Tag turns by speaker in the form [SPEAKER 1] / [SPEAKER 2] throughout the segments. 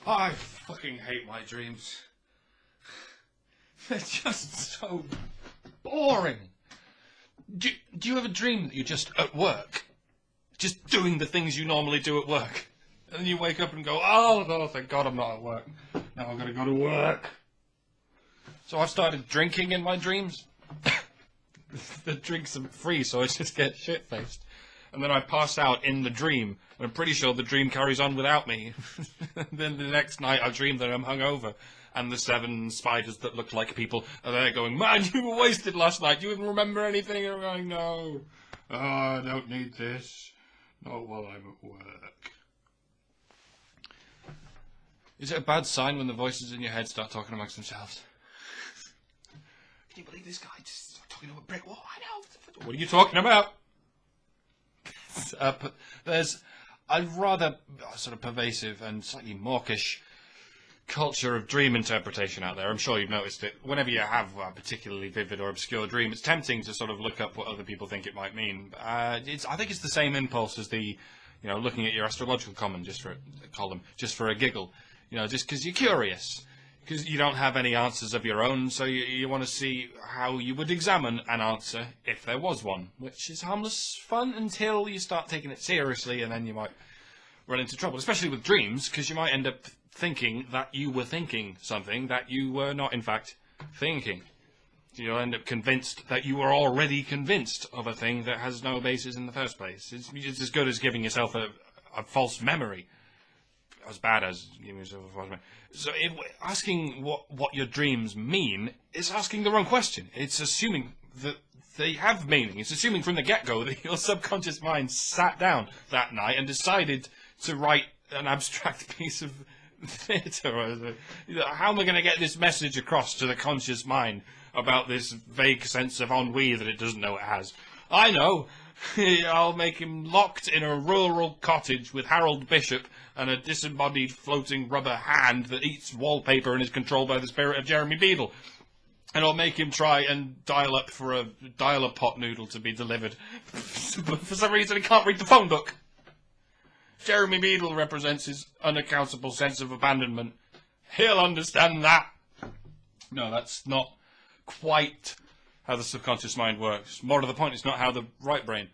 [SPEAKER 1] I fucking hate my dreams. They're just so boring. Do you ever dream that you're just at work? Just doing the things you normally do at work? And then you wake up and go, oh, thank God I'm not at work. Now I've got to go to work. So I've started drinking in my dreams. The drinks are free, so I just get shit-faced. And then I pass out in the dream, and I'm pretty sure the dream carries on without me. Then the next night I dream that I'm hungover, and the 7 spiders that look like people are there going, man, you were wasted last night, do you even remember anything? And I'm going, no, I don't need this, not while I'm at work. Is it a bad sign when the voices in your head start talking amongst themselves? Can you believe this guy just started talking to a brick wall? I know. What are you talking about? But there's a rather sort of pervasive and slightly mawkish culture of dream interpretation out there. I'm sure you've noticed it. Whenever you have a particularly vivid or obscure dream, it's tempting to sort of look up what other people think it might mean. I think it's the same impulse as the, looking at your astrological column just for a giggle. Just because you're curious. Because you don't have any answers of your own, so you want to see how you would examine an answer if there was one, which is harmless fun until you start taking it seriously, and then you might run into trouble, especially with dreams, because you might end up thinking that you were thinking something that you were not, in fact, thinking. You'll end up convinced that you were already convinced of a thing that has no basis in the first place. It's as good as giving yourself a false memory. As bad as giving yourself a false memory. So asking what your dreams mean is asking the wrong question. It's assuming that they have meaning. It's assuming from the get-go that your subconscious mind sat down that night and decided to write an abstract piece of theatre. How am I going to get this message across to the conscious mind about this vague sense of ennui that it doesn't know it has? I know. I'll make him locked in a rural cottage with Harold Bishop and a disembodied floating rubber hand that eats wallpaper and is controlled by the spirit of Jeremy Beadle. And I'll make him try and dial up for a dial-a-pot noodle to be delivered. But for some reason he can't read the phone book. Jeremy Beadle represents his unaccountable sense of abandonment. He'll understand that. No, that's not quite how the subconscious mind works. More to the point, it's not how the right brain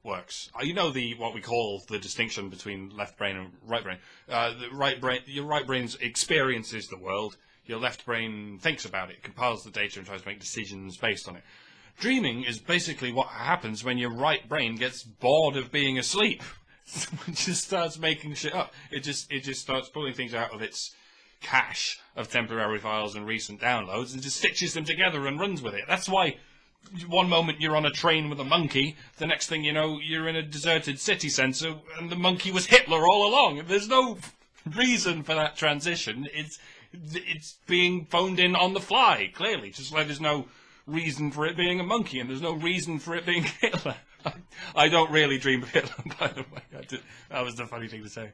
[SPEAKER 1] works. What we call the distinction between left brain and right brain. Your right brain experiences the world. Your left brain thinks about it, compiles the data, and tries to make decisions based on it. Dreaming is basically what happens when your right brain gets bored of being asleep. It just starts making shit up. It just starts pulling things out of its cache of temporary files and recent downloads and just stitches them together and runs with it. That's why one moment you're on a train with a monkey, the next thing you know you're in a deserted city centre and the monkey was Hitler all along. There's no reason for that transition. It's being phoned in on the fly, clearly, just like there's no reason for it being a monkey and there's no reason for it being Hitler. I don't really dream of Hitler, by the way. That was the funny thing to say.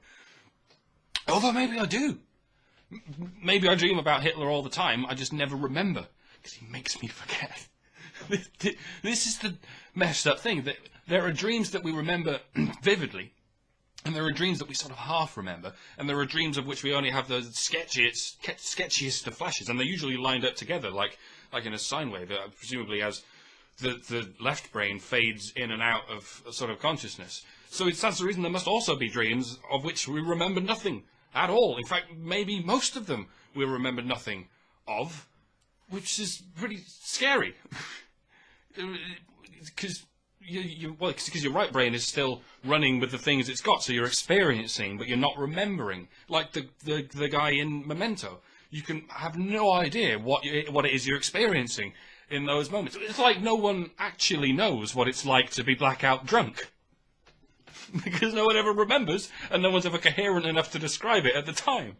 [SPEAKER 1] Although maybe I do. Maybe I dream about Hitler all the time, I just never remember, because he makes me forget. This is the messed up thing, that there are dreams that we remember vividly, and there are dreams that we sort of half remember, and there are dreams of which we only have the sketchiest of flashes, and they're usually lined up together, like in a sine wave, presumably as the left brain fades in and out of a sort of consciousness. So that's the reason there must also be dreams of which we remember nothing at all. In fact, maybe most of them we'll remember nothing of, which is pretty scary. Because your right brain is still running with the things it's got, so you're experiencing, but you're not remembering. Like the guy in Memento. You can have no idea what it is you're experiencing in those moments. It's like no one actually knows what it's like to be blackout drunk. Because no one ever remembers, and no one's ever coherent enough to describe it at the time.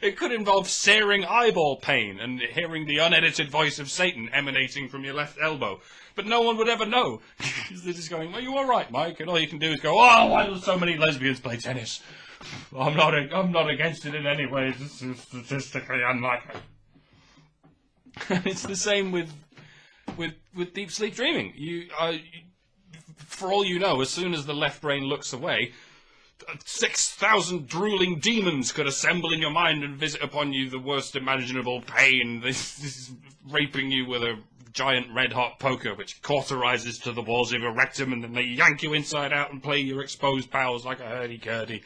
[SPEAKER 1] It could involve searing eyeball pain and hearing the unedited voice of Satan emanating from your left elbow. But no one would ever know. They're just going, "Well, you all right, Mike?" And all you can do is go, "Oh, why do so many lesbians play tennis? I'm not against it in any way. This is statistically unlikely." It's the same with deep sleep dreaming. For all you know, as soon as the left brain looks away, 6,000 drooling demons could assemble in your mind and visit upon you the worst imaginable pain. This is raping you with a giant red-hot poker which cauterizes to the walls of your rectum, and then they yank you inside out and play your exposed bowels like a hurdy-gurdy.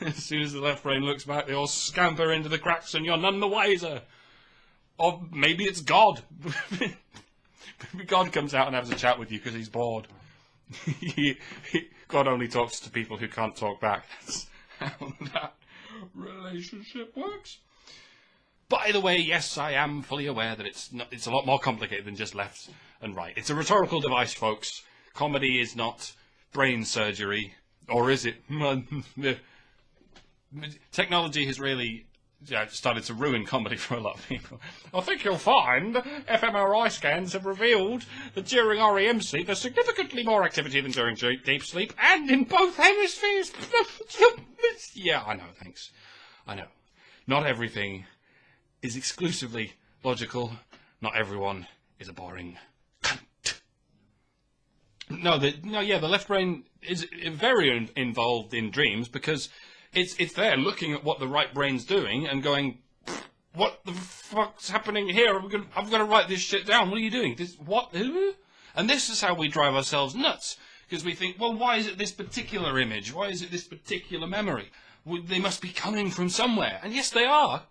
[SPEAKER 1] As soon as the left brain looks back, they all scamper into the cracks and you're none the wiser. Or maybe it's God. Maybe God comes out and has a chat with you because he's bored. God only talks to people who can't talk back. That's how that relationship works. By the way, yes, I am fully aware that it's a lot more complicated than just left and right. It's a rhetorical device, folks. Comedy is not brain surgery. Or is it? Technology has really started to ruin comedy for a lot of people. I think you'll find fMRI scans have revealed that during REM sleep there's significantly more activity than during deep sleep, and in both hemispheres. Yeah, I know, thanks. I know. Not everything is exclusively logical. Not everyone is a boring cunt. The left brain is very involved in dreams because it's there looking at what the right brain's doing and going, what the fuck's happening here? I'm gonna write this shit down. What are you doing? What? And this is how we drive ourselves nuts. Because we think, well, why is it this particular image? Why is it this particular memory? Well, they must be coming from somewhere. And yes, they are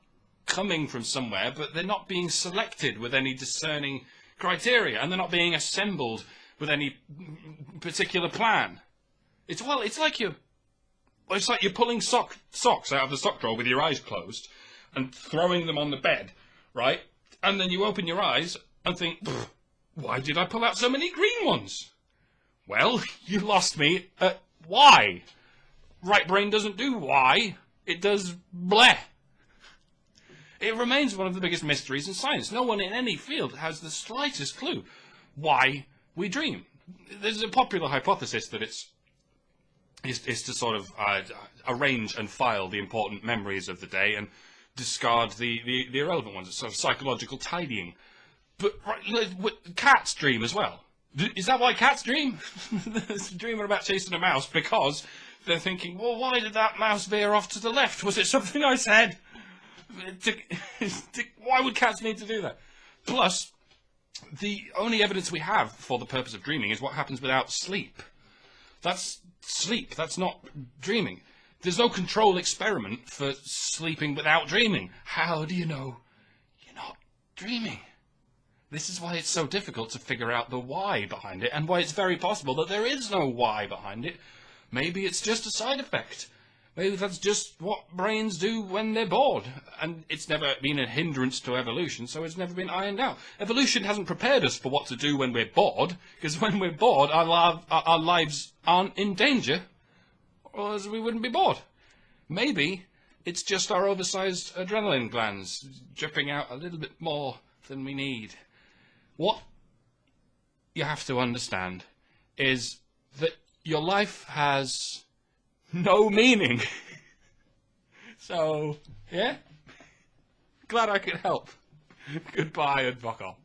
[SPEAKER 1] coming from somewhere, but they're not being selected with any discerning criteria, and they're not being assembled with any particular plan. It's like you're pulling socks out of the sock drawer with your eyes closed and throwing them on the bed, right? And then you open your eyes and think, why did I pull out so many green ones? Well, you lost me at why. Right brain doesn't do why, it does bleh. It remains one of the biggest mysteries in science. No one in any field has the slightest clue why we dream. There's a popular hypothesis that it's to sort of arrange and file the important memories of the day and discard the irrelevant ones. It's sort of psychological tidying. But cats dream as well. Is that why cats dream? They're dreaming about chasing a mouse because they're thinking, well, why did that mouse veer off to the left? Was it something I said? Why would cats need to do that? Plus, the only evidence we have for the purpose of dreaming is what happens without sleep. That's sleep. That's not dreaming. There's no control experiment for sleeping without dreaming. How do you know you're not dreaming? This is why it's so difficult to figure out the why behind it, and why it's very possible that there is no why behind it. Maybe it's just a side effect. Maybe that's just what brains do when they're bored. And it's never been a hindrance to evolution, so it's never been ironed out. Evolution hasn't prepared us for what to do when we're bored, because when we're bored, our lives aren't in danger, or else we wouldn't be bored. Maybe it's just our oversized adrenaline glands dripping out a little bit more than we need. What you have to understand is that your life has no meaning. So, yeah? Glad I could help. Goodbye and fuck off.